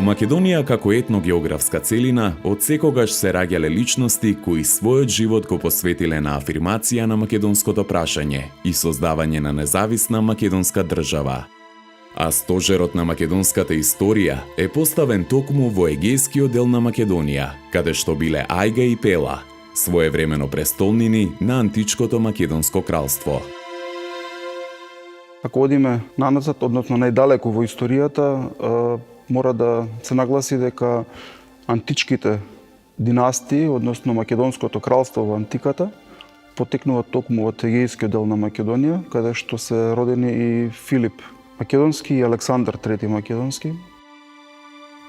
Во Македонија како етногеографска целина од секогаш се раѓале личности кои својот живот го посветиле на афирмација на македонското прашање и создавање на независна македонска држава. А стожерот на македонската историја е поставен токму во егејскиот дел на Македонија, каде што биле Ајга и Пела, своевремено престолнини на античкото македонско кралство. Ако одиме наназад, односно најдалеку во историјата, мора да се нагласи дека античките династии, односно Македонското кралство во антиката, потекнуваат токму од егејскиот дел на Македонија, каде што се родени и Филип Македонски и Александар III Македонски.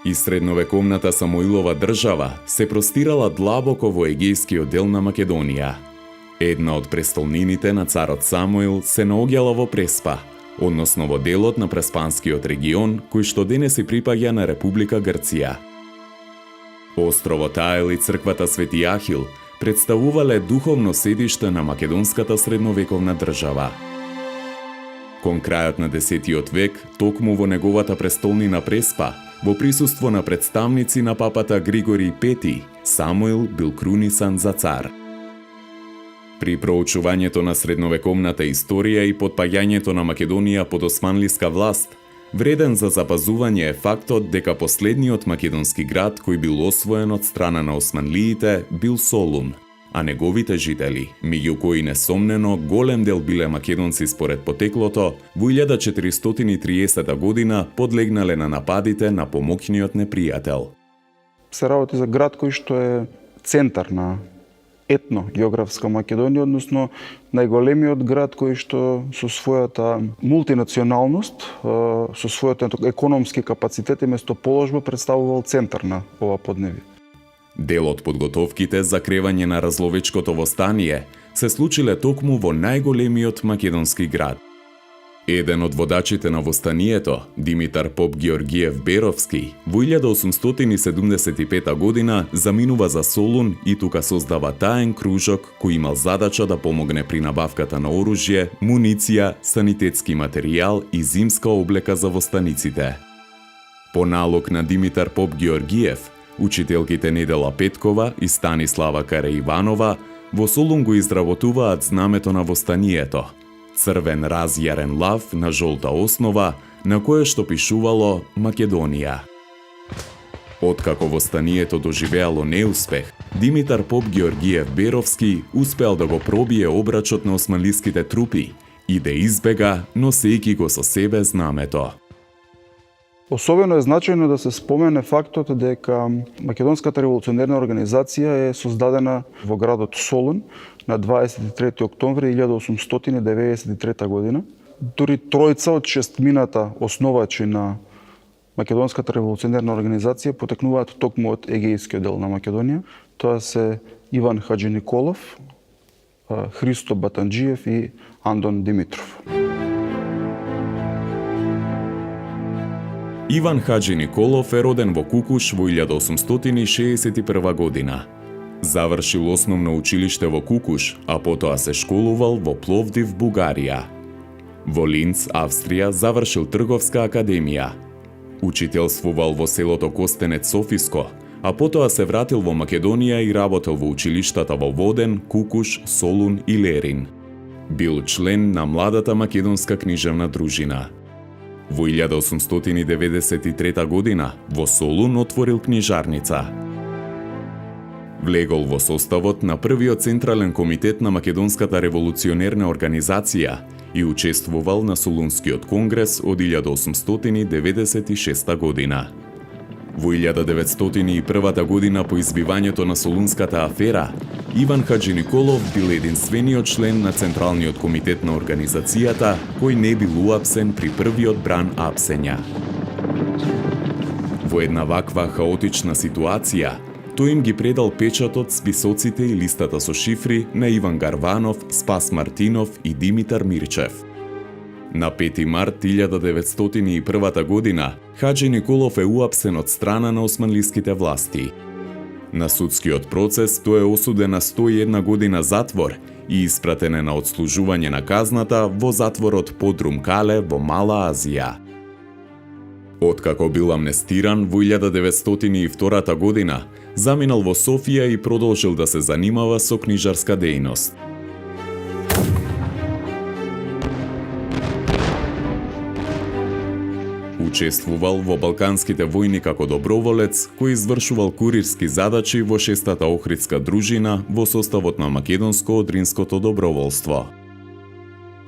И средновековната Самуилова држава се простирала длабоко во егејскиот дел на Македонија. Една од престолнините на царот Самуил се наоѓала во Преспа, односно во делот на Преспанскиот регион, кој што денес и припаѓа на Република Грција. Островот Аел и црквата Свети Ахил представувале духовно седиште на македонската средновековна држава. Кон крајот на 10 век, токму во неговата престолнина Преспа, во присуство на представници на папата Григорий V, Самуил бил крунисан за цар. При проучувањето на средновековната историја и потпаѓањето на Македонија под османлиска власт, вреден за запазување е фактот дека последниот македонски град кој бил освоен од страна на османлиите бил Солун, а неговите жители, меѓу кои несомнено голем дел биле македонци според потеклото, во 1430 година подлегнале на нападите на помоќниот непријател. Се работи за град кој што е центар на етно-географска Македонија, односно најголемиот град кој што со својата мултинационалност, со својот економски капацитет и местоположба представувал центар на ова подневие. Дел од подготовките за кревање на Разловечкото востание се случиле токму во најголемиот македонски град. Еден од водачите на востанието, Димитар Поп Георгиев Беровски, во 1875 година заминува за Солун и тука создава таен кружок кој имал задача да помогне при набавката на оружје, муниција, санитетски материјал и зимска облека за востаниците. По налог на Димитар Поп Георгиев, учителките Недела Петкова и Станислава Караиванова во Солун го изработуваат знамето на востанието, црвен разјарен лав на жолта основа, на кое што пишувало Македонија. Откако востанието доживеало неуспех, Димитар Поп Георгиев Беровски успеал да го пробие обрачот на османлиските трупи и да избега, носејќи го со себе знамето. Особено е значајно да се спомене фактот дека Македонската револуционерна организација е создадена во градот Солун на 23 октомври 1893 година. Дури тројца од шестмината основачи на Македонската револуционерна организација потекнуваат токму од егејскиот дел на Македонија. Тоа се Иван Хаџи Николов, Христо Батанџиев и Андон Димитров. Иван Хаџи Николов е роден во Кукуш во 1861 година. Завршил основно училиште во Кукуш, а потоа се школувал во Пловдив, Бугарија. Во Линц, Австрија, завршил трговска академија. Учителствувал во селото Костенец Софиско, а потоа се вратил во Македонија и работел во училиштата во Воден, Кукуш, Солун и Лерин. Бил член на младата македонска книжевна дружина. Во 1893 година во Солун отворил книжарница. Влегол во составот на првиот централен комитет на Македонската револуционерна организација и учествувал на Солунскиот конгрес од 1896 година. Во 1901 година по избивањето на Солунската афера, Иван Хаџи Николов бил единствениот член на Централниот комитет на организацијата кој не бил уапсен при првиот бран апсења. Во една ваква хаотична ситуација, тој им ги предал печатот, списоците и листата со шифри на Иван Гарванов, Спас Мартинов и Димитар Мирчев. На 5 март 1901 година, Хаџи Николов е уапсен од страна на османлиските власти. На судскиот процес тој е осуден на 101 година затвор и испратен на одслужување на казната во затворот Подрум Кале во Мала Азија. Откако бил амнестиран во 1902 година, заминал во Софија и продолжил да се занимава со книжарска дејност. Учествувал во Балканските војни како доброволец, кој извршувал курирски задачи во 6-та Охридска дружина во составот на Македонско-одринското доброволство.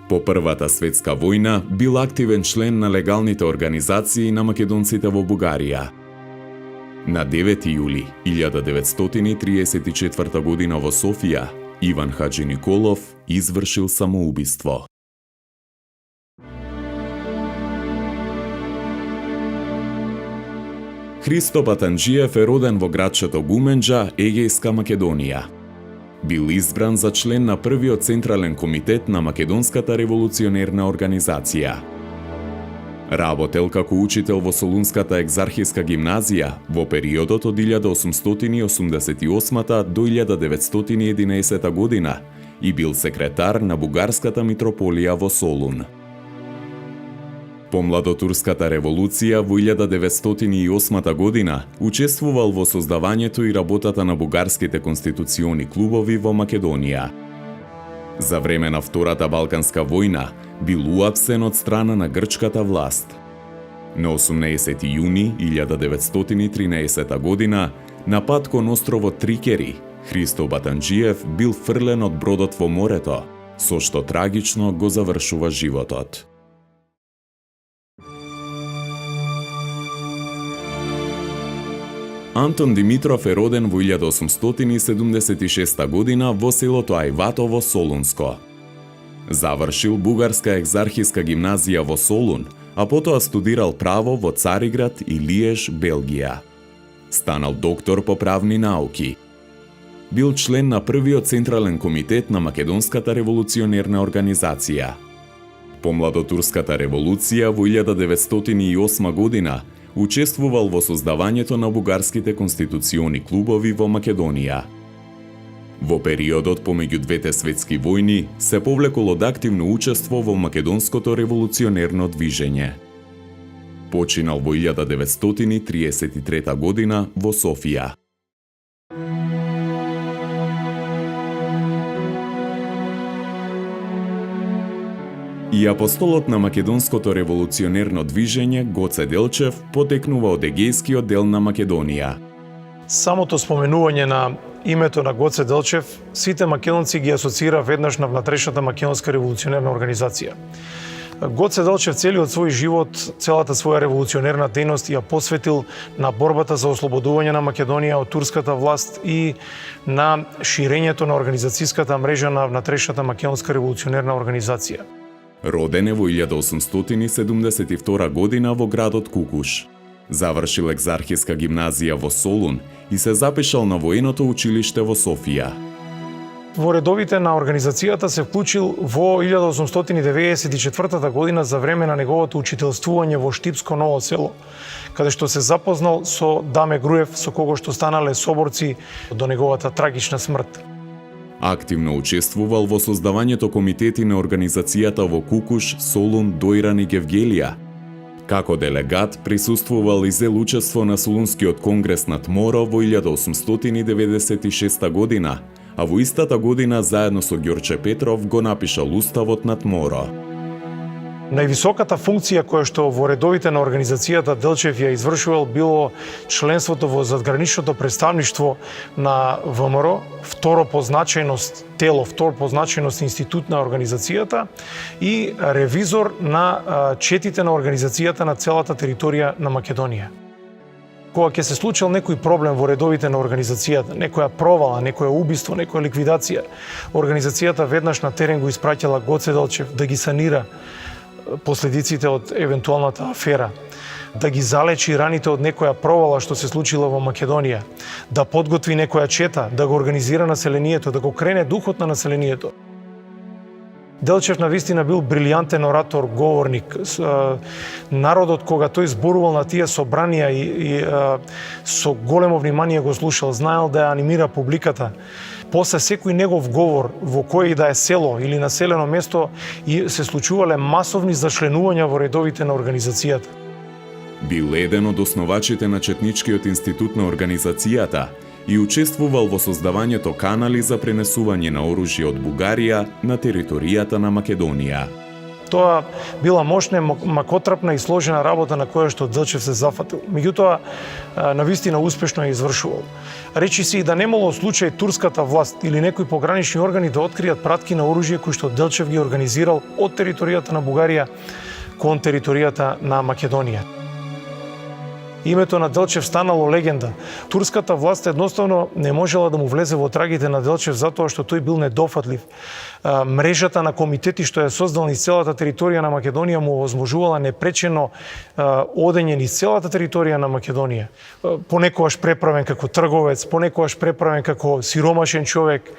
По Првата светска војна бил активен член на легалните организации на македонците во Бугарија. На 9 јули 1934 година во Софија, Иван Хаджи Николов извршил самоубиство. Христо Батанџиев е роден во градчето Гуменџа, Егејска Македонија. Бил избран за член на првиот Централен комитет на Македонската револуционерна организација. Работел како учител во Солунската екзархиска гимназија во периодот од 1888 до 1911 година и бил секретар на Бугарската митрополија во Солун. По Младотурската револуција во 1908 година учествувал во создавањето и работата на бугарските конституциони клубови во Македонија. За време на Втората Балканска војна бил уапсен од страна на грчката власт. На 18 јуни 1913 година, на пат кон островот Трикери, Христо Батанџиев бил фрлен од бродот во морето, со што трагично го завршува животот. Антон Димитров е роден во 1876 година во селото Ајватово, Солунско. Завршил Бугарска екзархиска гимназија во Солун, а потоа студирал право во Цариград и Лиеж, Белгија. Станал доктор по правни науки. Бил член на првиот Централен комитет на Македонската револуционерна организација. По Младотурската револуција во 1908 година учествувал во создавањето на бугарските конституциони клубови во Македонија. Во периодот помеѓу двете светски војни се повлекол од активно учество во македонското револуционерно движење. Починал во 1933 година во Софија. И апостолот на македонското револуционерно движење Гоце Делчев потекнува од Егејскиот дел на Македонија. Самото споменување на името на Гоце Делчев сите македонци ги асоцира веднаш на внатрешната македонска револуционерна организација. Гоце Делчев целиот свој живот, целата своја револуционерна дејност ја посветил на борбата за ослободување на Македонија од турската власт и на ширењето на организацијската мрежа на внатрешната македонска револуционерна организација. Роден е во 1872 година во градот Кукуш. Завршил екзархиска гимназија во Солун и се запишал на военото училиште во Софија. Во редовите на организацијата се вклучил во 1894 година за време на неговото учителствување во Штипско Ново село, каде што се запознал со Даме Груев, со кого што станале соборци до неговата трагична смрт. Активно учествувал во создавањето комитети на организацијата во Кукуш, Солун, Дојран и Гевгелија. Како делегат присуствувал и зел учество на Солунскиот конгрес на Тморо во 1896 година, а во истата година заедно со Ѓорче Петров го напишал Уставот на Тморо. Највисоката функција која што во редовите на организацијата Делчев ја извршувал било членството во задграничното представништво на ВМРО, второ по значајност тело, втор по значајност институт на организацијата и ревизор на четите на организацијата на целата територија на Македонија. Кога ќе се случил некој проблем во редовите на организацијата, некоја провала, некоја убиство, некоја ликвидација, организацијата веднаш на терен го испраќала Гоце Делчев да ги санира последиците од евентуалната афера, да ги залечи раните од некоја провала што се случила во Македонија, да подготви некоја чета, да го организира населението, да го крене духот на населението. Делчев навистина бил брилијантен оратор, говорник. Народот кога тој зборувал на тие собранија и со големо внимание го слушал, знаел да ја анимира публиката. После секој негов говор во кој и да е село или населено место и се случувале масовни зачленувања во редовите на организацијата. Бил еден од основачите на Четничкиот институт на организацијата и учествувал во создавањето канали за пренесување на оружје од Бугарија на територијата на Македонија. Тоа била мощна, макотрапна и сложена работа на која што Делчев се зафатил. Меѓутоа, навистина успешно ја извршувал. Речи се и да немало случај турската власт или некои погранични органи да откријат пратки на оружје кои што Делчев ги организирал од територијата на Бугарија кон територијата на Македонија. Името на Делчев станало легенда. Турската власт едноставно не можела да му влезе во трагите на Делчев затоа што тој бил недофатлив. Мрежата на комитети што ја создал низ целата територија на Македонија му овозможувала непречено одење низ целата територија на Македонија. Понекогаш преправен како трговец, понекогаш преправен како сиромашен човек.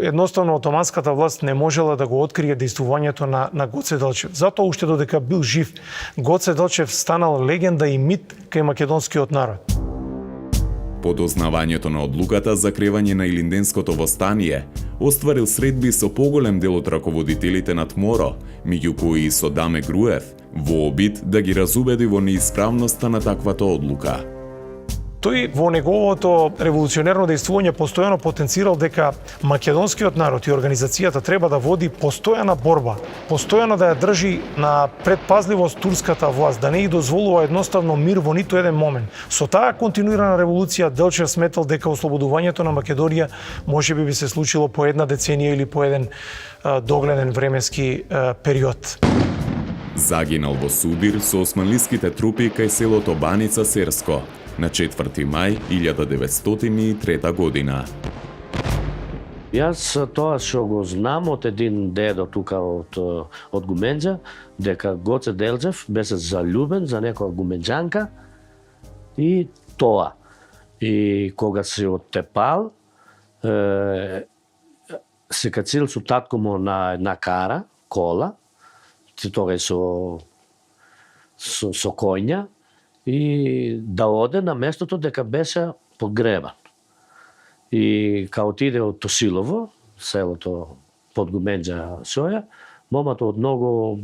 Едноставно отоманската власт не можела да го открие дејствувањето на Гоце Делчев. Затоа уште додека бил жив, Гоце Делчев станал легенда и мит кај македонскиот народ. По дознавањето на одлуката за кревање на Илинденското востание, остварил средби со поголем дел од раководителите на ТМОРО, меѓу кои и со Даме Груев, во обид да ги разубеди во неисправноста на таквата одлука. Тој во неговото револуционерно дејствување постојано потенцирал дека македонскиот народ и организацијата треба да води постојана борба, постојано да ја држи на предпазливост турската власт, да не и дозволува едноставно мир во ниту еден момент. Со таа континуирана револуција Делчев сметал дека ослободувањето на Македонија можеби би се случило по една деценија или по еден догледен временски период. Загинал во судир со османлиските трупи кај селото Баница Серско на 4 мај 1903 година. Јас тоа што го знам од един дедо тука од Гуменџа, дека Гоце Делчев беше заљубен за некоја гуменџанка и тоа. И кога се оттепал, се кацил со татко му на една кара, кола, тогаш со коња, и да оде на местото дека беше погребан. И као отиде од Тосилово, селото под Гуменџа Соја, момато од многу,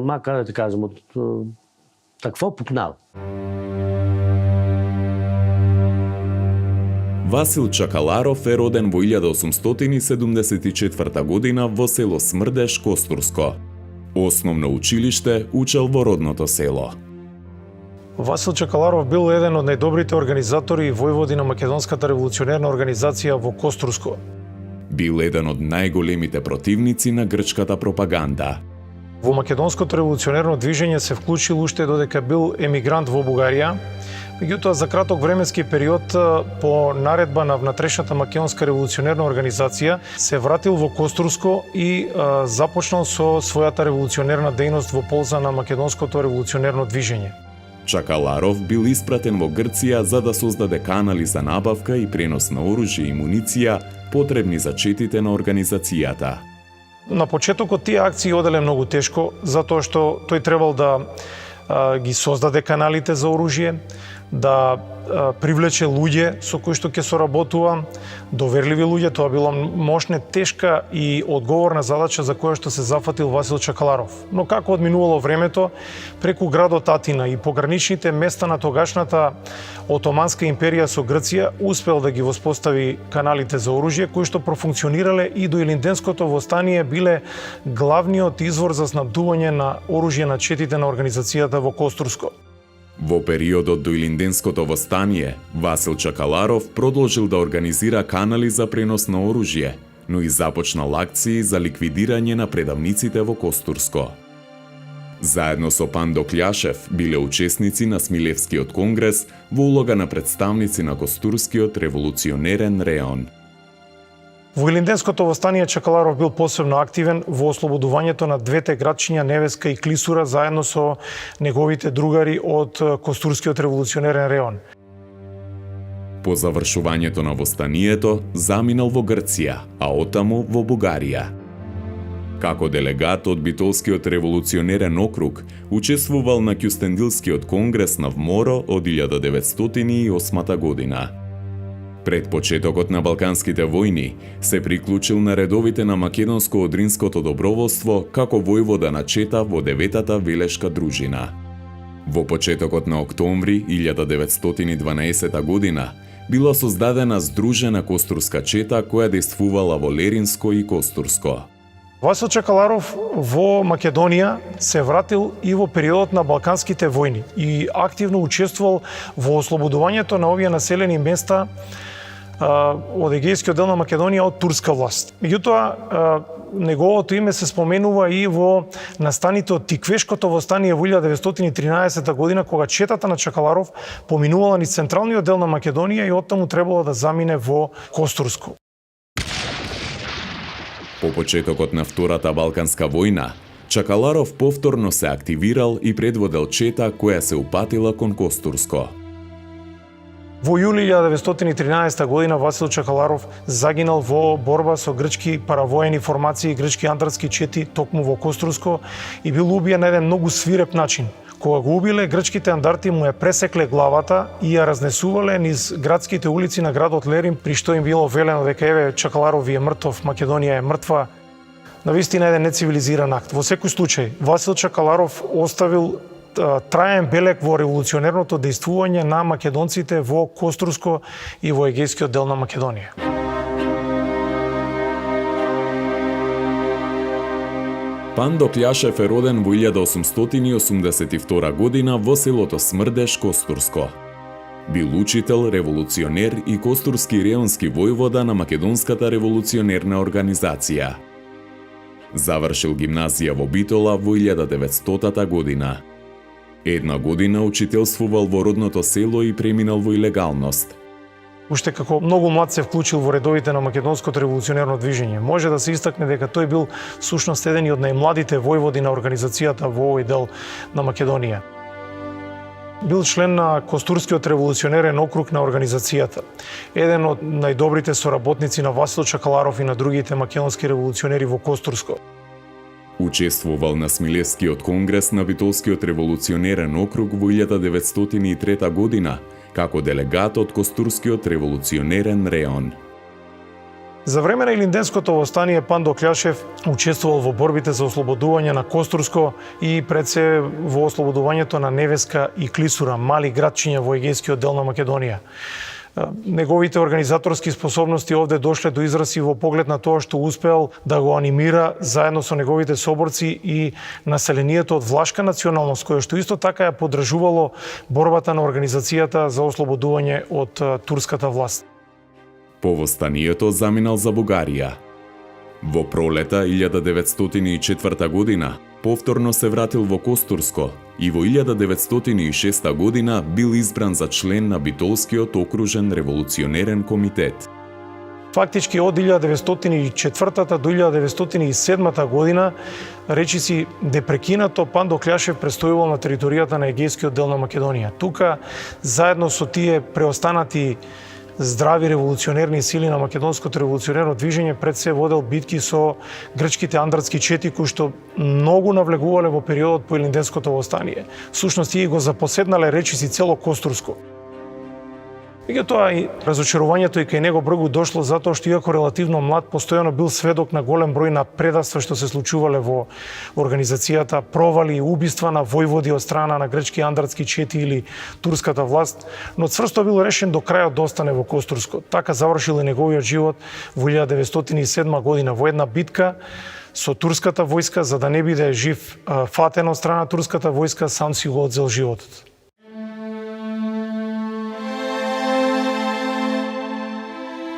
макар да ти кажам, од такво пукнал. Васил Чакаларов е роден во 1874 година во село Смрдеш, Костурско. Основно училиште учел во родното село. Васил Чакаларов бил еден од најдобрите организатори и војводи на македонската револуционерна организација во Костурско. Бил еден од најголемите противници на грчката пропаганда. Во македонското револуционерно движење се вклучил уште додека бил емигрант во Бугарија. Меѓутоа, за краток временски период, по наредба на внатрешната македонска револуционерна организација, се вратил во Костурско и започнал со својата револуционерна дејност во полза на македонското револуционерно движење. Чакаларов бил испратен во Грција за да создаде канали за набавка и пренос на оружје и муниција потребни за четите на организацијата. На почетокот тие акции оделе многу тешко, затоа што тој требал да ги создаде каналите за оружје, да привлече луѓе со кои што ќе соработува, доверливи луѓе. Тоа била мощна, тешка и одговорна задача за која што се зафатил Васил Чакаларов. Но како одминувало времето, преку градот Атина и пограничните места на тогашната Отоманска империја со Грција, успел да ги воспостави каналите за оружје кои што профункционирале и до Илинденското востание, биле главниот извор за снабдување на оружје на четите на организацијата во Костурско. Во периодот до Илинденското востание, Васил Чакаларов продолжил да организира канали за пренос на оружје, но и започнал акции за ликвидирање на предавниците во Костурско. Заедно со Пандо Кљашев биле учесници на Смилевскиот конгрес во улога на представници на Костурскиот револуционерен реон. Во Илинденското востание Чакаларов бил посебно активен во ослободувањето на двете градчиња Невеска и Клисура заедно со неговите другари од Костурскиот револуционерен реон. По завршувањето на востанието заминал во Грција, а оттаму во Бугарија. Како делегат од Битолскиот револуционерен округ, учествувал на Кјустендилскиот конгрес на ВМОРО од 1908 година. Пред почетокот на Балканските војни се приклучил на редовите на македонско-одринското доброволство како војвода на чета во 9-та велешка дружина. Во почетокот на октомври 1912 година била создадена здружена костурска чета која действувала во Леринско и Костурско. Васил Чакаларов во Македонија се вратил и во периодот на Балканските војни и активно учествувал во ослободувањето на овие населени места од егејскиот дел на Македонија од турска власт. Меѓутоа, неговото име се споменува и во настаните од Тиквешкото востание во 1913 година, кога четата на Чакаларов поминувала низ централниот дел на Македонија и оттаму требало да замине во Костурско. По почетокот на Втората Балканска војна, Чакаларов повторно се активирал и предводел чета која се упатила кон Костурско. Во јули 1913 година Васил Чакаларов загинал во борба со грчки паравоени формации и грчки андрски чети токму во Костурско и бил убиен на еден многу свиреп начин. Кога го убиле, грчките андарти му ја пресекле главата и ја разнесувале низ градските улици на градот Лерин, при што им било велено дека еве Чакаларов ви е мртов, Македонија е мртва. Навистина еден нецивилизиран акт. Во секој случај, Васил Чакаларов оставил траен белег во револуционерното дејствување на македонците во Костурско и во егејскиот дел на Македонија. Пандо Кљашев е роден во 1882 година во селото Смрдеш, Костурско. Бил учител, револуционер и костурски реонски војвода на Македонската револуционерна организација. Завршил гимназија во Битола во 1900 година. Една година учителствувал во родното село и преминал во илегалност. Уште како многу млад се вклучил во редовите на македонското револуционерно движење. Може да се истакне дека тој бил сушност еден од најмладите војводи на организацијата во овој дел на Македонија. Бил член на Костурскиот револуционерен округ на организацијата. Еден од најдобрите соработници на Васил Чакаларов и на другите македонски револуционери во Костурско. Учествувал на Смилевскиот конгрес на Битолскиот револуционерен округ во 1903 година, како делегат од Костурскиот револуционерен реон. За време на Илинденското востание Пандо Кљашев учествувал во борбите за ослободување на Костурско и пред се во ослободувањето на Невеска и Клисура, мали градчиња во егејскиот дел на Македонија. Неговите организаторски способности овде дошле до израз и во поглед на тоа што успеал да го анимира заедно со неговите соборци и населението од влашка националност, кое што исто така ја поддржувало борбата на организацијата за ослободување од турската власт. По востанието заминал за Бугарија. Во пролета 1904 година повторно се вратил во Костурско и во 1906 година бил избран за член на Битолскиот окружен револуционерен комитет. Фактички од 1904 до 1907 година, речиси непрекинато Пандо Кљашев престојувал на територијата на егејскиот дел на Македонија. Тука, заедно со тие преостанати здрави револуционерни сили на македонското револуционерно движење, пред се водел битки со грчките андратски чети кои што многу навлегувале во периодот по Илинденското востание. Всушност тие го запоседнале речиси цело Костурско. Меѓутоа и разочарувањето и кај него бргу дошло затоа што иако релативно млад постојано бил сведок на голем број на предавства што се случувале во организацијата, провали и убиства на војводи од страна на грчки андратски чети или турската власт, но цврсто бил решен до крајот да остане во Костурско. Така завршил и неговиот живот во 1907 година во една битка со турската војска, за да не биде жив фатен од страна турската војска, сам си го одзел животот.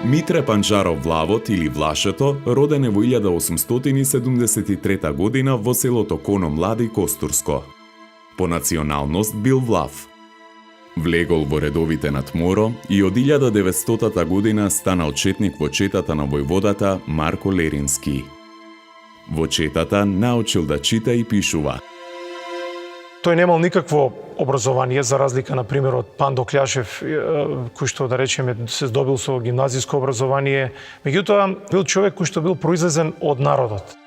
Митре Панџаров Влавот или Влашето роден е во 1873 година во селото Коно Млади, Костурско. По националност бил Влав. Влегол во редовите на ТМОРО и од 1900 година станал четник во четата на војводата Марко Лерински. Во четата научил да чита и пишува. Тој немал никакво образование, за разлика, например, од Пандо Кљашев, кој што, да речеме, се здобил со гимназиско образование. Меѓутоа, бил човек кој што бил произлезен од народот.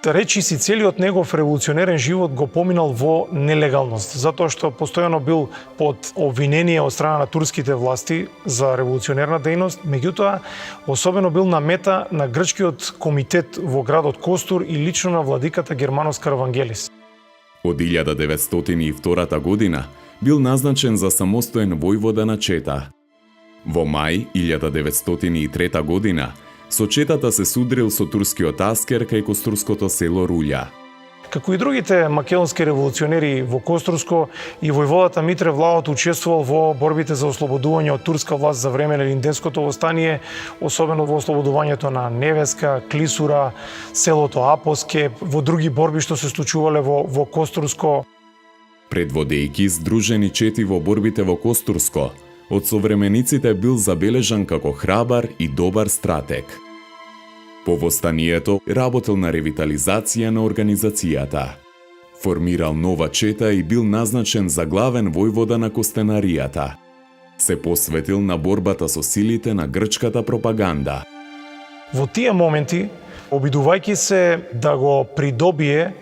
речиси целиот негов револуционерен живот го поминал во нелегалност, затоа што постојано бил под обвинение од страна на турските власти за револуционерна дејност, меѓутоа особено бил на мета на грчкиот комитет во градот Костур и лично на владиката Германос Каравангелис. Од 1902 година бил назначен за самостоен војвода на Чета. Во мај 1903 година со Четата се судрил со турскиот аскер кај костурското село Рулја. Како и другите македонски револуционери во Костурско, и војводата Митре Влаот учествувал во борбите за ослободување од турска власт за време на Илинденското востание, особено во ослободувањето на Невеска, Клисура, селото Апоскеп, во други борби што се случувале во Костурско. Предводејќи здружени Чети во борбите во Костурско, од современиците бил забележан како храбар и добар стратег. По востанието работел на ревитализација на организацијата. Формирал нова Чета и бил назначен за главен војвода на Костенаријата. Се посветил на борбата со силите на грчката пропаганда. Во тие моменти, обидувајќи се да го придобие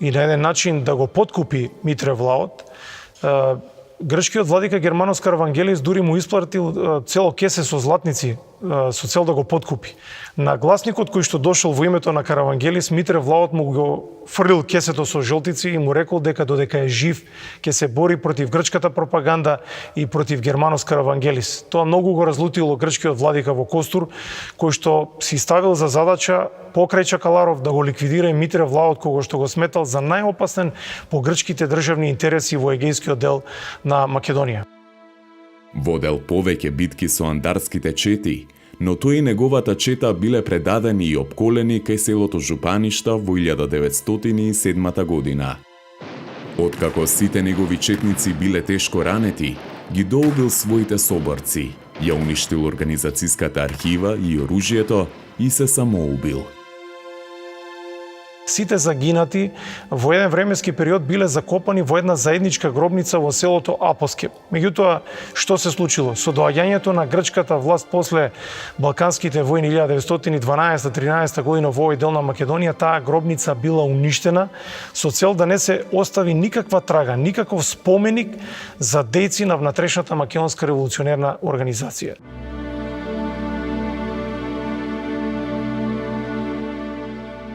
и на еден начин да го подкупи Митре Влаот, грчкиот владика Германос Каравангелис дури му исплатил цело кесе со златници со цел да го подкупи. На гласникот кој што дошол во името на Каравангелис, Митре Влаот му го фрлил кесето со жолтици и му рекол дека додека е жив ќе се бори против грчката пропаганда и против Германос Каравангелис. Тоа многу го разлутило грчкиот владика во Костур, кој што си ставил за задача покрај Чакаларов да го ликвидира и Митре Влаот, кого што го сметал за најопасен по грчките државни интереси во егејскиот дел на Македонија. Водел повеќе битки со андарските Чети, но тој и неговата Чета биле предадени и опколени кај селото Жупаништа во 1907 година. Откако сите негови четници биле тешко ранети, ги доубил своите соборци, ја уништил организацијската архива и оружјето и се самоубил. Сите загинати во еден временски период биле закопани во една заедничка гробница во селото Апоскеп. Меѓутоа, што се случило? Со доаѓањето на грчката власт после Балканските војни 1912-13 година во овој дел на Македонија, таа гробница била уништена со цел да не се остави никаква трага, никаков споменик за дејци на внатрешната македонска револуционерна организација.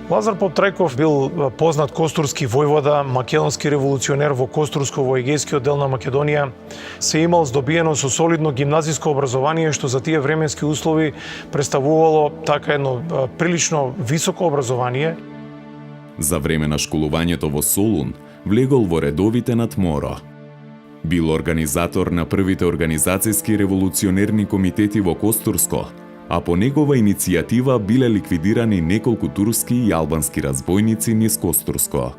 Лазар Поп Трајков бил познат костурски војвода, македонски револуционер во Костурско во егејскиот дел на Македонија. Се имал здобиено со солидно гимназиско образование, што за тие временски услови представувало така едно прилично високо образование. За време на школувањето во Солун, влегол во редовите на ТМОРО. Бил организатор на првите организацијски револуционерни комитети во Костурско, а по негова иницијатива биле ликвидирани неколку турски и албански разбойници низ Костурско.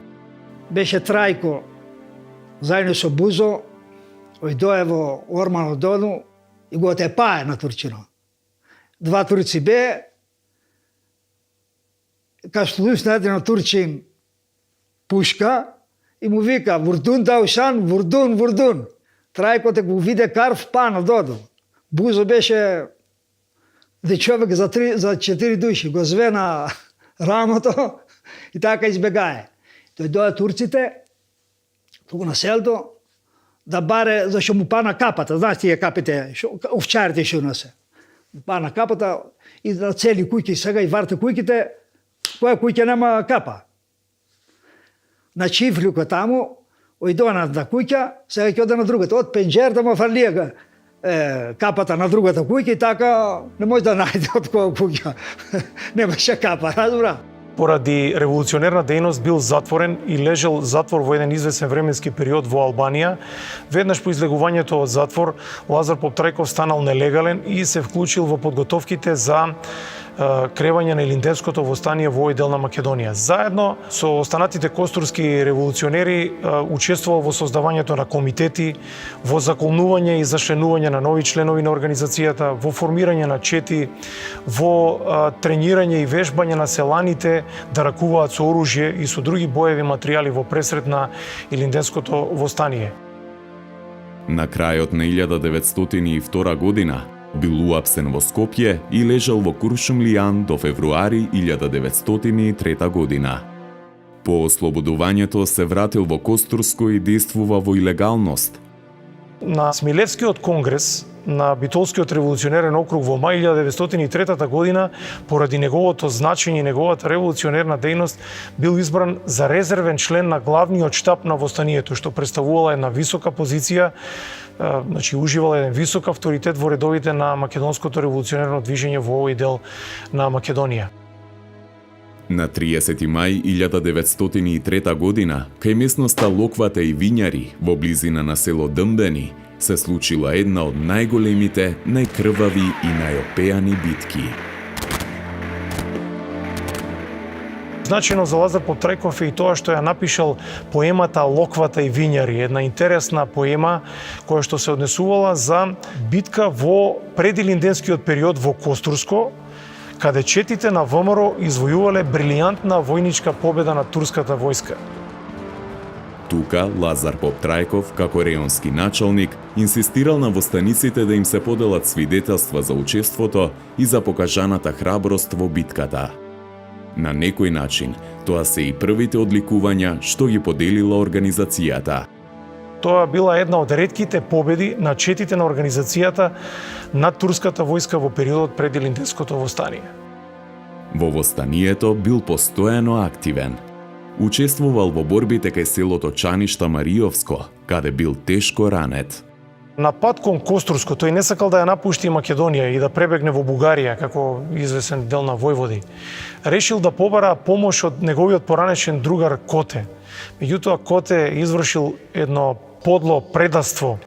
Беше Трајко, заедно со Бузо, ојдое во Ормано Дону и го отепае на Турчино. Два турци бе, кај слушна на Турчин пушка и му вика "Вурдун Даушан, вурдун, вурдун". Трајко те го виде карв па на Доду. Бузо беше човек за 4 души, го звена рамото и така избегае. Тој доја турците, туку на селото, да баре, зашто му пана капата, знаеш тие капите, овчарите што носе. Му пана капата и на цели куќи, сега и варте куќите, која куќа нема капа. На чифлюка таму, ојдоа на куќа, сега ќе оде на другата, од пенџерата му фарлија капата на другата куќа и така не може да најде од која куќа. Немаше капа, разбра. Поради револуционерна дејност бил затворен и лежел затвор во еден извесен временски период во Албанија. Веднаш по излегувањето од затвор, Лазар Поп Трајков станал нелегален и се вклучил во подготовките за кревање на Илинденското востание во овој дел на Македонија. Заедно со останатите костурски револуционери учествувал во создавањето на комитети, во заколнување и зашленување на нови членови на организацијата, во формирање на чети, во тренирање и вежбање на селаните да ракуваат со оружје и со други боеви материјали во пресрет на Илинденското востание. На крајот на 1902 година бил уапсен во Скопје и лежал во Куршумлијан до февруари 1903 година. По ослободувањето се вратил во Костурско и действува во илегалност. На Смилевскиот конгрес на Битолскиот револуционерен округ во мај 1903 година, поради неговото значење и неговата револуционерна дејност, бил избран за резервен член на главниот штаб на востанието, што представувала една висока позиција, значи уживал еден висок авторитет во редовите на македонското револуционерно движење во овој дел на Македонија. На 30 мај 1903 година, кај местноста Локвата и Вињари, во близина на село Дмбени, се случила една од најголемите, најкрвави и најопеани битки. Значено за Лазар Поптрајков е и тоа што ја напишал поемата Локвата и Вињари, една интересна поема која што се однесувала за битка во предилинденскиот период во Костурско, каде четите на ВМРО извојувале брилијантна војничка победа на турската војска. Тука Лазар Поптрајков, како реонски началник, инсистирал на востаниците да им се поделат свидетелства за учеството и за покажаната храброст во битката. На некој начин, тоа се и првите одликувања што ги поделила организацијата. Тоа била една од ретките победи на четите на организацијата над турската војска во периодот пред Илинденското востание. Во востанието бил постојано активен. Учествувал во борбите кај селото Чаништа Маријовско, каде бил тешко ранет. На пат кон Костурско тој не сакал да ја напушти Македонија и да пребегне во Бугарија, како извесен дел на војводи. Решил да побара помош од неговиот поранешен другар Коте. Меѓутоа Коте извршил едно подло предаство.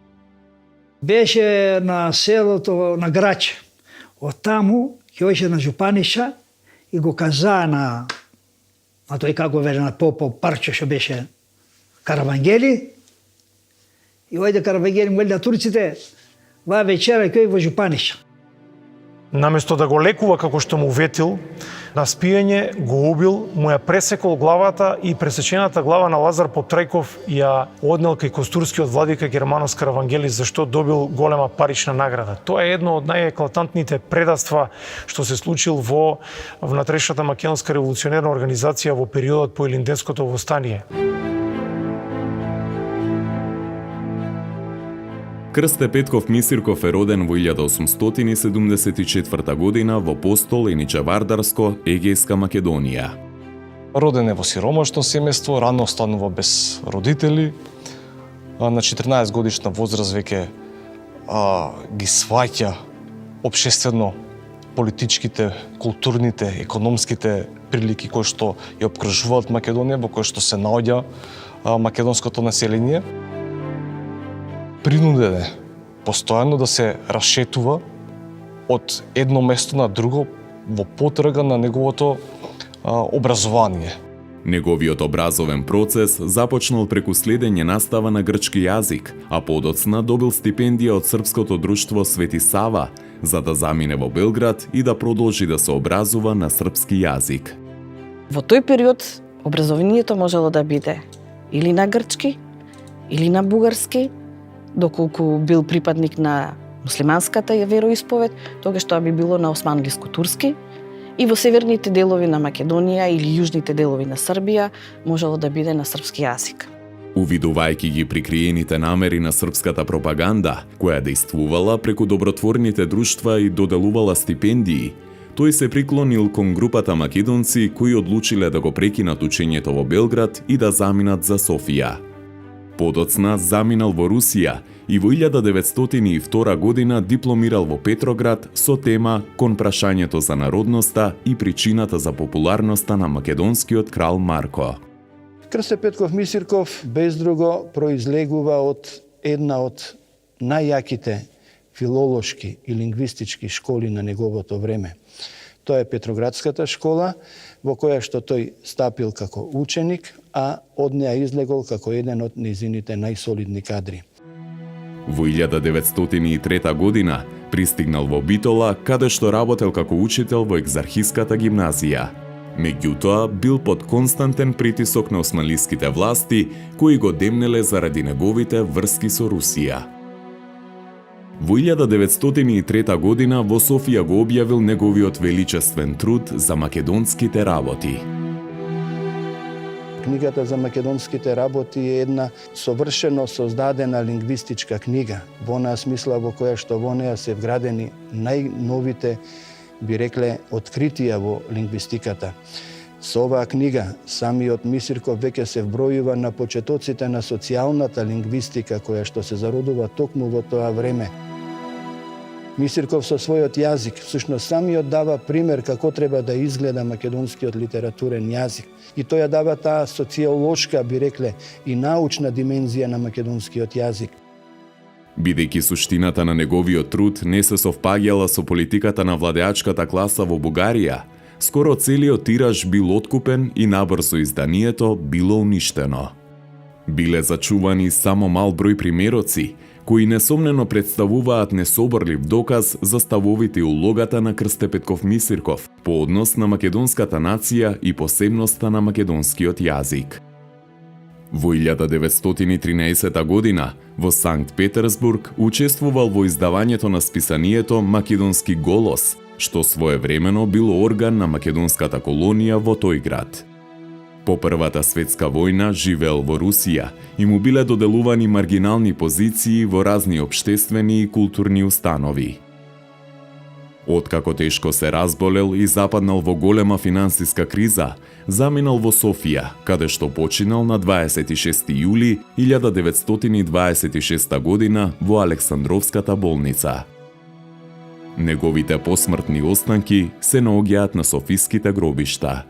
Беше на селото на Грач. Од таму ќе оше на Жупаниша и го каза на тој, како веле, на Попо парче што беше Каравангели. И ојде Каравангели му вели на турците, ваа вечера кој во Жупаниша. Наместо да го лекува како што му ветил, на спиење го убил, му ја пресекол главата и пресечената глава на Лазар Поптрајков ја однел кај костурскиот владика Германос Каравангелис, за што добил голема парична награда. Тоа е едно од најеклатантните предаства што се случил во внатрешната македонска револуционерна организација во периодот по Илинденското востание. Крсте Петков Мисирков е роден во 1874 година во Постол, Еничевардарско, Егејска Македонија. Роден е во сиромашно семејство, рано останува без родители. На 14 годишна возраст веќе ги сваќа општествено политичките, културните, економските прилики кои што ја обкружуваат Македонија, во кои што се наоѓа македонското население. Принуден е постојано да се расшетува од едно место на друго во потрага на неговото образование. Неговиот образовен процес започнал преку следење настава на грчки јазик, а подоцна добил стипендија од Српското друштво Свети Сава за да замине во Белград и да продолжи да се образува на српски јазик. Во тој период образованието можело да биде или на грчки, или на бугарски, доколку бил припадник на муслиманската вероисповед, тогаш тоа би било на османлиско-турски, и во северните делови на Македонија или јужните делови на Србија можело да биде на српски јазик. Увидувајќи ги прикриените намери на српската пропаганда, која действувала преку добротворните друштва и доделувала стипендии, тој се приклонил кон групата македонци кои одлучиле да го прекинат учењето во Белград и да заминат за Софија. Подоцна заминал во Русија и во 1902 година дипломирал во Петроград со тема кон прашањето за народноста и причината за популарноста на македонскиот крал Марко. Крсте Петков Мисирков без друго произлегува од една од најјаките филолошки и лингвистички школи на неговото време. Тоа е Петроградската школа, во која што тој стапил како ученик, а од неа излегол како еден од нејзините најсолидни кадри. Во 1903 година пристигнал во Битола, каде што работел како учител во екзархиската гимназија. Меѓутоа, бил под константен притисок на османлиските власти, кои го демнеле заради неговите врски со Русија. Во 1903 година во Софија го објавил неговиот величествен труд за македонските работи. Книгата за македонските работи е една совршено создадена лингвистичка книга, во онаа смисла во која што во неа се вградени најновите, би рекле, откритија во лингвистиката. Со оваа книга самиот Мисирков веќе се вбројува на почетоците на социјалната лингвистика која што се зародува токму во тоа време. Мисирков со својот јазик, всушност самиот дава пример како треба да изгледа македонскиот литературен јазик. И тој ја дава таа социолошка, би рекле, и научна димензија на македонскиот јазик. Бидејќи суштината на неговиот труд не се совпаѓала со политиката на владеачката класа во Бугарија, скоро целиот тираж бил откупен и набрзо изданието било уништено. Биле зачувани само мал број примероци, кои несомнено представуваат несоборлив доказ за ставовите и улогата на Крсте Петков Мисирков по однос на македонската нација и посебноста на македонскиот јазик. Во 1913 година во Санкт Петерсбург учествувал во издавањето на списанието Македонски голос, што своевремено било орган на македонската колонија во тој град. По Првата светска војна живеел во Русија и му биле доделувани маргинални позиции во разни општествени и културни установи. Откако тешко се разболел и западнал во голема финансиска криза, заминал во Софија, каде што починал на 26 јули 1926 година во Александровската болница. Неговите посмртни останки се наоѓаат на софиските гробишта.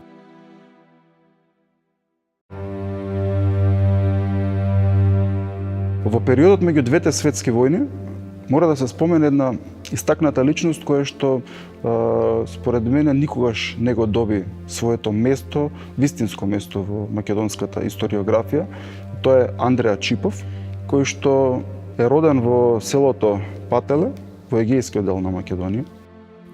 Во периодот меѓу двете светски војни мора да се спомене една истакната личност која што според мене никогаш не го доби своето место, вистинско место во македонската историографија. Тоа е Андреа Чипов, кој што е роден во селото Пателе, во егејскиот дел на Македонија.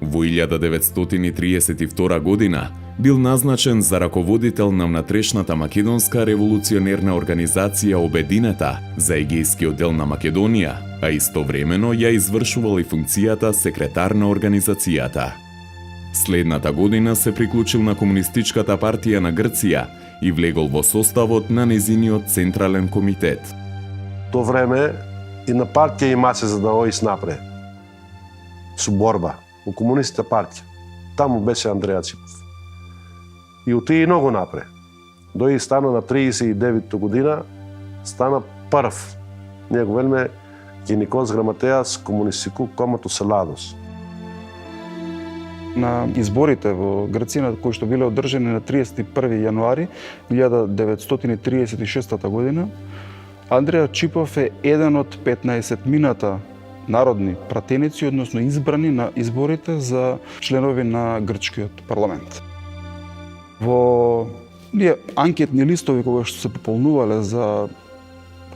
Во 1932 година бил назначен за раководител на внатрешната македонска револуционерна организација Обединета за егејскиот дел на Македонија, а истовремено ја извршувал и функцијата секретар на организацијата. Следната година се приклучил на Комунистичката партија на Грција и влегол во составот на незиниот Централен комитет. То време и на партија имаше за да оди напред. Со борба во комунистите партија. Таму беше Андреа Чипов. И отиде многу напред. Дојде стана на 39 година, стана прв. Ние го велме Геникос Граматеас комунистику комато Селадос. На изборите во Грција, кои што биле одржани на 31 јануари 1936 година, Андреа Чипов е еден од 15-мината народни пратеници, односно избрани на изборите за членови на грчкиот парламент. Во анкетни листови кога што се пополнувале за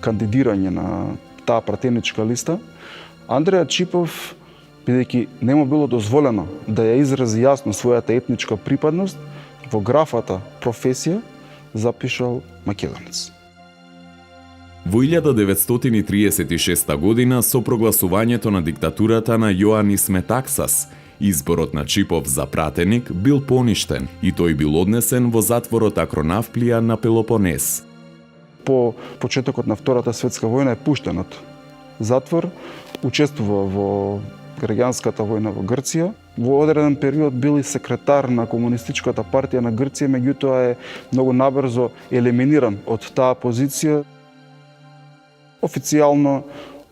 кандидирање на таа пратеничка листа, Андреа Чипов, бидејќи не му било дозволено да ја изрази јасно својата етничка припадност, во графата професија запишал македонец. Во 1936 година со прогласувањето на диктатурата на Јоанис Метаксас, изборот на Чипов за пратеник бил поништен и тој бил однесен во затворот Акронавплија на Пелопонес. По почетокот на Втората светска војна е пуштен од затвор, учествува во граѓанската војна во Грција. Во одреден период бил и секретар на Комунистичката партија на Грција, меѓутоа е многу набрзо елиминиран од таа позиција. Официјално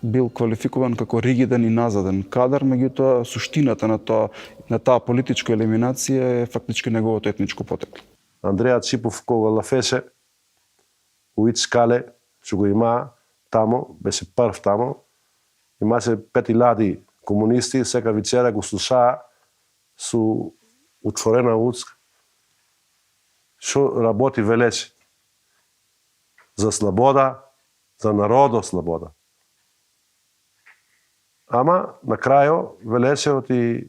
бил квалификуван како ригиден и назаден кадар, меѓутоа суштината на таа политичка елиминација е фактички неговото етничко потекло. Андреа Чипов кога лафеше у Ицкале, што го има тамо, беше прв тамо, имаше 5000 комунисти, сека вечера го слушаа со отворена уста, што работи велеше за слобода, за народо слобода. Ама на крајо велеше оти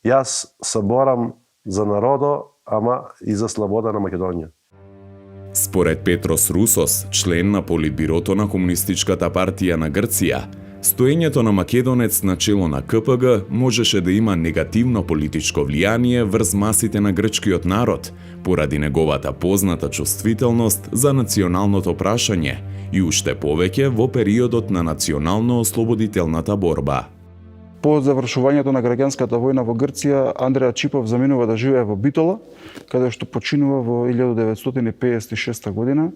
јас се борам за народо, ама и за слобода на Македонија. Според Петрос Русос, член на Политбирото на Комунистичката партија на Грција, Стоењето на македонец на чело на КПГ можеше да има негативно политичко влијание врз масите на грчкиот народ, поради неговата позната чувствителност за националното прашање и уште повеќе во периодот на национално-ослободителната борба. По завршувањето на граѓанската војна во Грција, Андреа Чипов заминува да живее во Битола, каде што починува во 1956 година,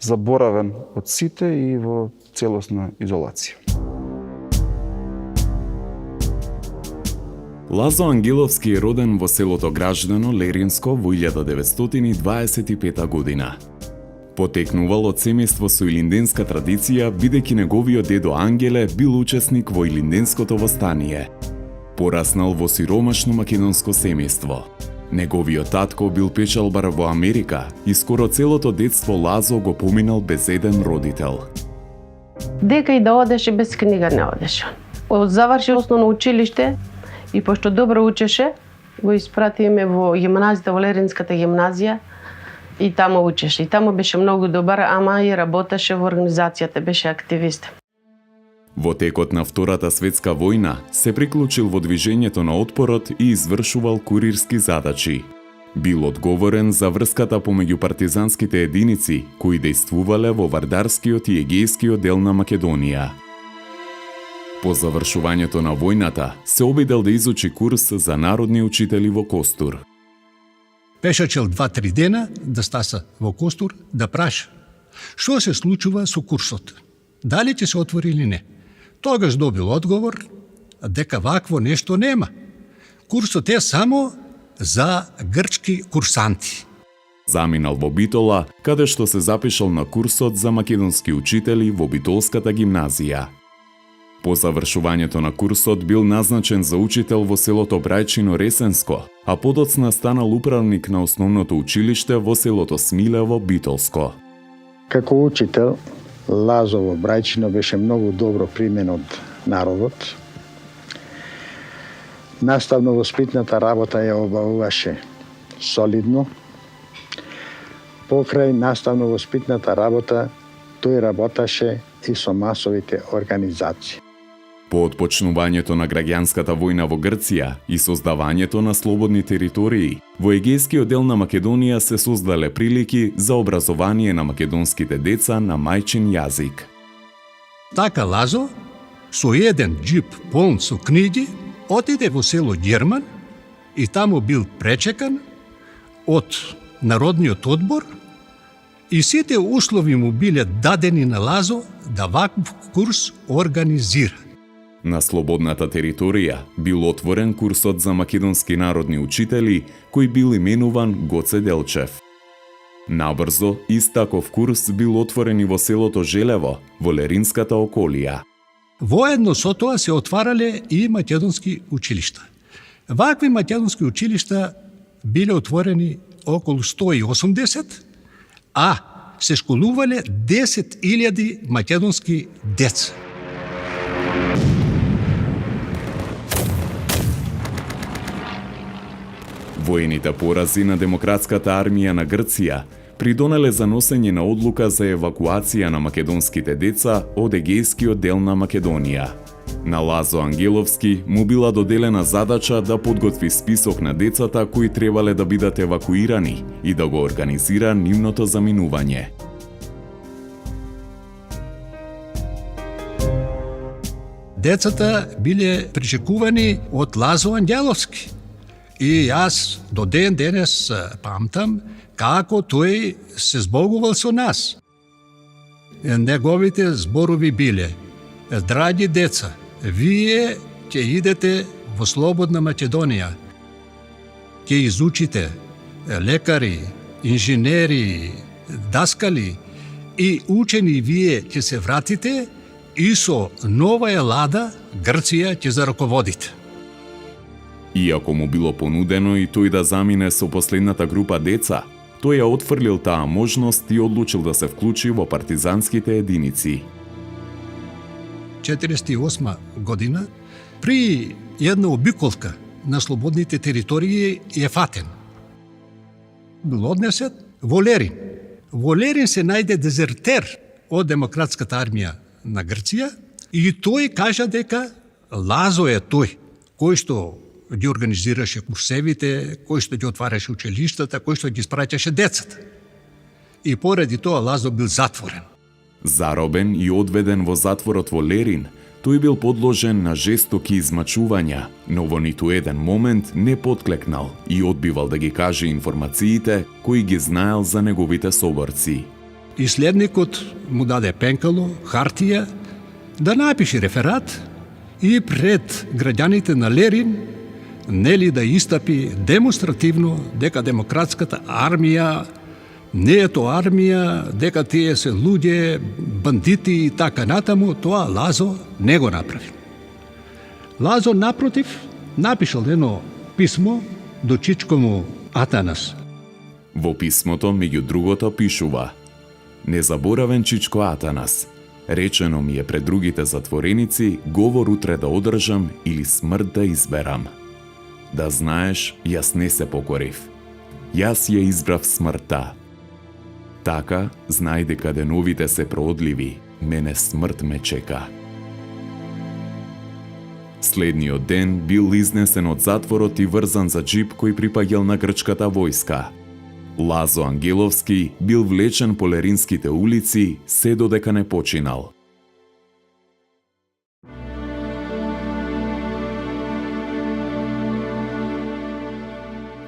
заборавен од сите и во целосна изолација. Лазо Ангеловски е роден во селото Граждано, Леринско, во 1925 година. Потекнувал од семејство со илинденска традиција, бидејќи неговиот дедо Ангеле бил учесник во илинденското востание. Пораснал во сиромашно македонско семејство. Неговиот татко бил печалбар во Америка и скоро целото детство Лазо го поминал без еден родител. Дека и да одеше без книга не одеше. Заврши основно училиште и пошто добро учеше, го испратиме во гимназијата, во Леринската гимназија, и таму учеше. И таму беше многу добар, ама и работеше во организацијата, беше активист. Во текот на Втората светска војна се приклучил во движењето на отпорот и извршувал курирски задачи. Бил одговорен за врската помеѓу партизанските единици кои дејствувале во Вардарскиот и Егејскиот дел на Македонија. По завршувањето на војната се обидел да изучи курс за народни учители во Костур. Пешачел 2-3 дена да стаса во Костур да праша што се случува со курсот, дали ќе се отвори или не. Тогаш добил одговор дека вакво нешто нема. Курсот е само за грчки курсанти. Заминал во Битола, каде што се запишал на курсот за македонски учители во Битолската гимназија. По завршувањето на курсот бил назначен за учител во селото Брајчино Ресенско, а подоцна станал управник на основното училиште во селото Смилево Битолско. Како учител, Лазо во Брајчино беше многу добро примен од народот. Наставно-воспитната работа ја обавуваше солидно. Покрај наставно-воспитната работа, тој работеше и со масовите организации. По отпочнувањето на граѓанската војна во Грција и создавањето на слободни територии, во Егејскиот дел на Македонија се создале прилики за образование на македонските деца на мајчин јазик. Така Лазо, со еден џип полн со книги, отиде во село Ѓерман и таму бил пречекан од Народниот одбор и сите услови му биле дадени на Лазо да ваков курс организира. На слободната територија бил отворен курсот за македонски народни учители, кој бил именуван Гоце Делчев. Набрзо, истаков курс бил отворен и во селото Желево, во Леринската околија. Воедно со тоа се отварале и македонски училишта. Вакви македонски училишта биле отворени околу 180, а се школувале 10.000 македонски деца. Воените порази на Демократската армија на Грција придонеле за носење на одлука за евакуација на македонските деца од Егејскиот дел на Македонија. На Лазо Ангеловски му била доделена задача да подготви список на децата кои требале да бидат евакуирани и да го организира нивното заминување. Децата биле причекувани од Лазо Ангеловски. И јас до ден денес памтам како тој се збогувал со нас. Неговите зборови биле: драги деца, вие ќе идете во слободна Македонија. Ќе изучите лекари, инженери, даскали и учени вие ќе се вратите и со нова елада Грција ќе зараководите. Иако му било понудено и тој да замине со последната група деца, тој ја отфрлил таа можност и одлучил да се вклучи во партизанските единици. 1948 година, при една обиколка на слободните територии е фатен. Бил однесет во Лерин. Во Лерин се најде дезертер од Демократската армија на Грција, И тој кажа дека Лазо е тој кој што ги организираше курсевите, кој што ги отвараше училиштата, кој што ги спраќаше децата. И поради тоа Лазо бил затворен. Заробен и одведен во затворот во Лерин, тој бил подложен на жестоки измачувања, но во ниту еден момент не подклекнал и одбивал да ги каже информациите кои ги знаел за неговите соборци. И следникот му даде пенкало, хартија, да напише реферат и пред граѓаните на Лерин нели да истапи демонстративно дека демократската армија не е тоа армија, дека тие се луѓе, бандити и така натаму, тоа Лазо не го направи. Лазо, напротив, напишал едно писмо до чичко му Атанас. Во писмото, меѓу другото, пишува: "Незаборавен чичко Атанас, речено ми е пред другите затвореници говор утре да одржам или смрт да изберам. Да знаеш, јас не се покорив. Јас ја избрав смртта. Така, знај дека деновите се проодливи, мене смрт ме чека." Следниот ден бил изнесен од затворот и врзан за џип кој припаѓал на грчката војска. Лазо Ангеловски бил влечен по леринските улици се додека не починал.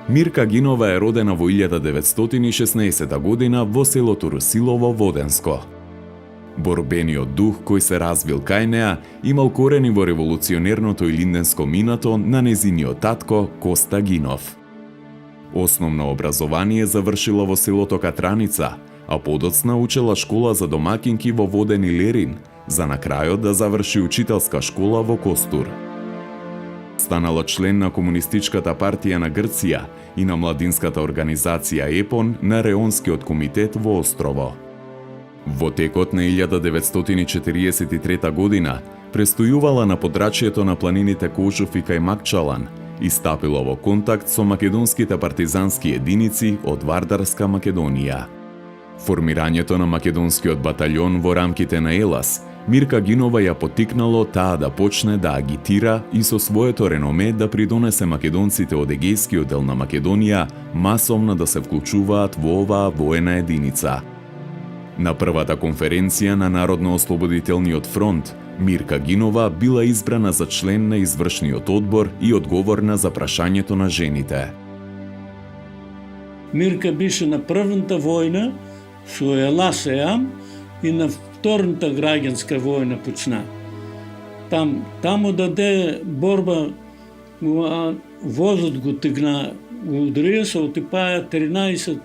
Мирка Гинова е родена во 1916 година во селото Русилово, Воденско. Борбениот дух кој се развил кај неа имал корени во револуционерното илинденско минато на незиниот татко Коста Гинов. Основно образование завршила во селото Катраница, а подоцна учела школа за домакинки во Воден и Лерин, за на крајот да заврши учителска школа во Костур. Станала член на Комунистичката партија на Грција и на младинската организација ЕПОН на Реонскиот комитет во Острово. Во текот на 1943 година престојувала на подрачјето на планините Кожув и Кајмакчалан и стапила во контакт со македонските партизански единици од Вардарска Македонија. Формирањето на македонскиот баталјон во рамките на Елас Мирка Гинова ја поттикнало таа да почне да агитира и со своето реноме да придонесе македонците од егејскиот дел на Македонија масовно да се вклучуваат во оваа воена единица. На првата конференција на Народно-ослободителниот фронт, Мирка Гинова била избрана за член на извршниот одбор и одговорна за прашањето на жените. Мирка беше на првната војна со Еласеам и на вторната граѓанска војна почна. Таму даде борба, возот го тигна, го удрија се отипаја 13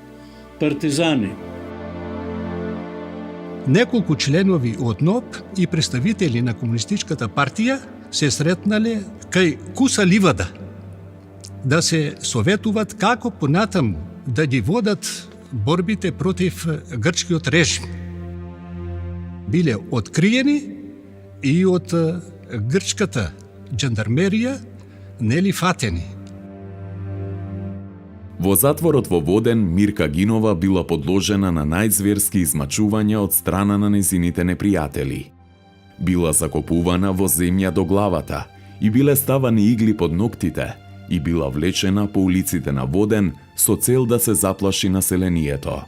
партизани. Неколку членови од НОП и представители на Комунистичката партија се сретнале кај Куса Ливада да се советуваат како понатаму да ги водат борбите против грчкиот режим. Биле откриени и од грчката жандармерија нели фатени. Во затворот во Воден, Мирка Гинова била подложена на најзверски измачувања од страна на незините непријатели. Била закопувана во земја до главата и биле ставани игли под ноктите и била влечена по улиците на Воден со цел да се заплаши населението.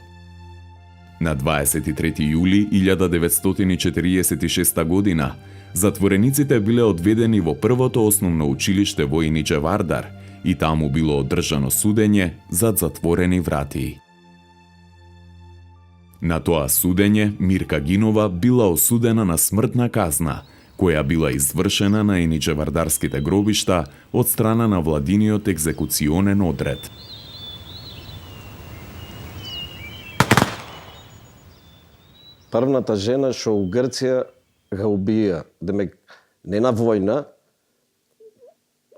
На 23 јули 1946 година, затворениците биле одведени во првото основно училиште во Иниче Вардар и таму било одржано судење зад затворени врати. На тоа судење Мирка Гинова била осудена на смртна казна, која била извршена на еничевардарските гробишта од страна на владиниот екзекуционен одред. Првната жена што у Грција га убија, демек не на војна,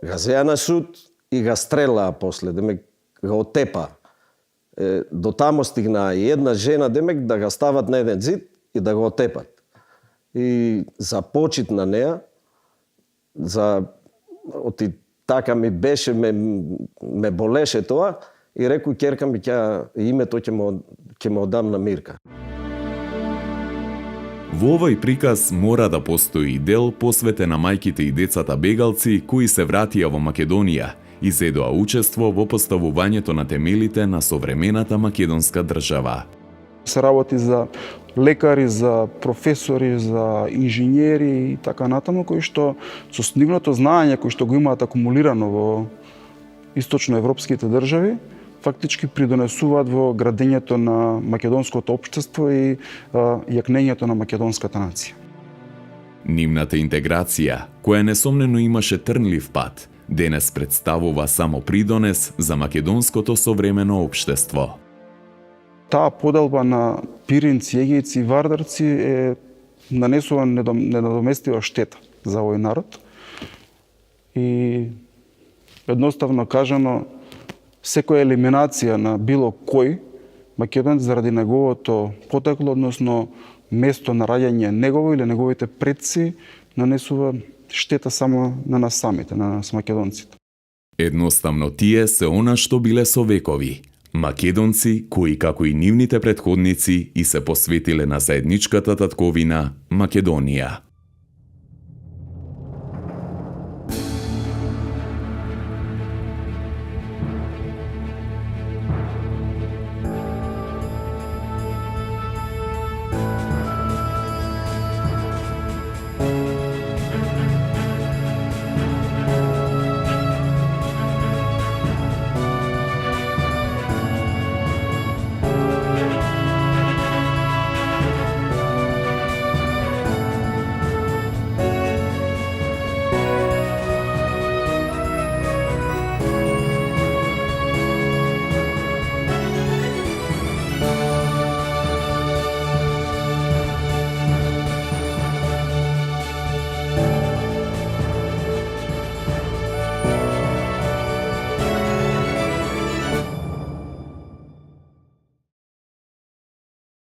га зеа на суд и га стрелаа после, демек га отепа. До тамо стигнаа и една жена, демек да га стават на еден зид и да го отепат. И за почит на неа, оти така ми беше, ме болеше тоа, и рекој ќерка ми, името ќе ме одам на Мирка. Во овој приказ мора да постои дел посветен на мајките и децата бегалци кои се вратија во Македонија и зедоа учество во поставувањето на темелите на современата македонска држава. Се работи за лекари, за професори, за инженери и така натаму, кои што со нивното знаење кои што го имаат акумулирано во источноевропските држави, фактички придонесуваат во градењето на македонското општество и јакнењето на македонската нација. Нивната интеграција, која несомнено имаше трнлив пат, денес представува само придонес за македонското современо општество. Таа поделба на пиринци, егејци и вардарци е нанесува недоместива штета за овој народ. И едноставно кажано, секоја елиминација на било кој македонец заради неговото потекло, односно место на раѓање негово или неговите предци, нанесува штета само на нас самите, на нас македонците. Едноставно тие се она што биле со векови. Македонци кои, како и нивните претходници, и се посветиле на заедничката татковина Македонија.